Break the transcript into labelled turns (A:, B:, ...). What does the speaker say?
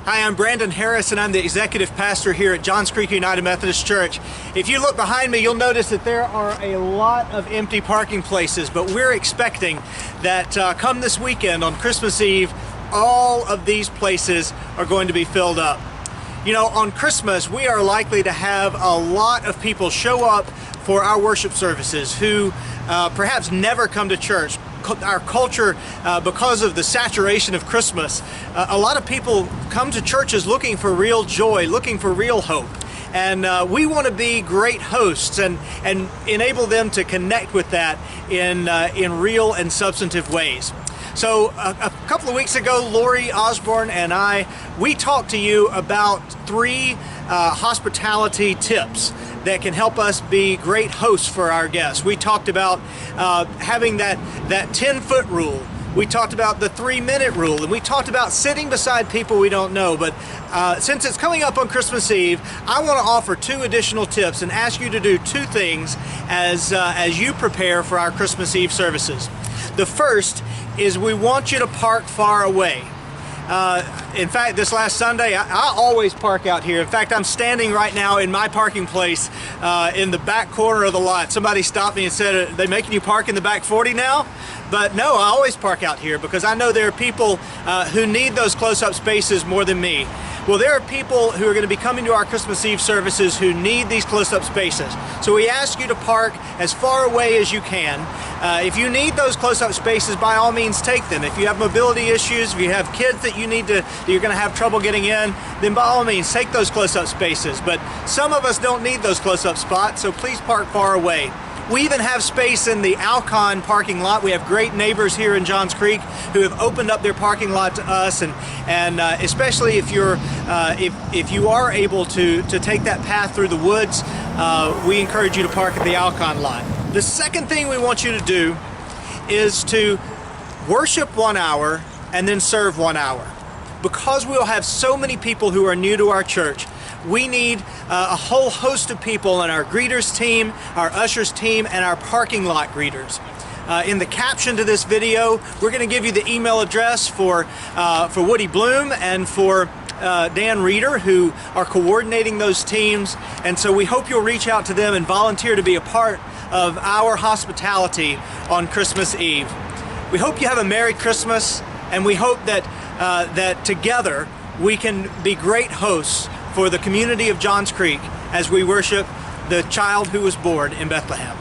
A: Hi, I'm Brandon Harris and I'm the executive pastor here at Johns Creek United Methodist Church. If you look behind me, you'll notice that there are a lot of empty parking places, but we're expecting that come this weekend on Christmas Eve, all of these places are going to be filled up. You know, on Christmas, we are likely to have a lot of people show up for our worship services who perhaps never come to church. Our culture, because of the saturation of Christmas, a lot of people come to churches looking for real joy, looking for real hope. And we want to be great hosts and enable them to connect with that in real and substantive ways. So a couple of weeks ago, Lori Osborne and we talked to you about 3 hospitality tips that can help us be great hosts for our guests. We talked about having that 10-foot rule. We talked about the 3-minute rule, and we talked about sitting beside people we don't know. But since it's coming up on Christmas Eve, I want to offer 2 additional tips and ask you to do 2 things as you prepare for our Christmas Eve services. The first is we want you to park far away. In fact, this last Sunday, I always park out here. In fact, I'm standing right now in my parking place in the back corner of the lot. Somebody stopped me and said, "Are they making you park in the back 40 now?" But no, I always park out here because I know there are people who need those close-up spaces more than me. Well, there are people who are going to be coming to our Christmas Eve services who need these close-up spaces. So we ask you to park as far away as you can. If you need those close-up spaces, by all means take them. If you have mobility issues, if you have kids that you're going to have trouble getting in, then by all means take those close-up spaces. But some of us don't need those close-up spots, so please park far away. We even have space in the Alcon parking lot. We have great neighbors here in Johns Creek who have opened up their parking lot to us, and especially if you are able to take that path through the woods, we encourage you to park at the Alcon lot. The second thing we want you to do is to worship 1 hour and then serve 1 hour. Because we'll have so many people who are new to our church, we need a whole host of people in our greeters team, our ushers team, and our parking lot greeters. In the caption to this video, we're going to give you the email address for Woody Blome and for danjreeder, who are coordinating those teams. And so we hope you'll reach out to them and volunteer to be a part of our hospitality on Christmas Eve. We hope you have a Merry Christmas, and we hope that together we can be great hosts for the community of Johns Creek as we worship the child who was born in Bethlehem.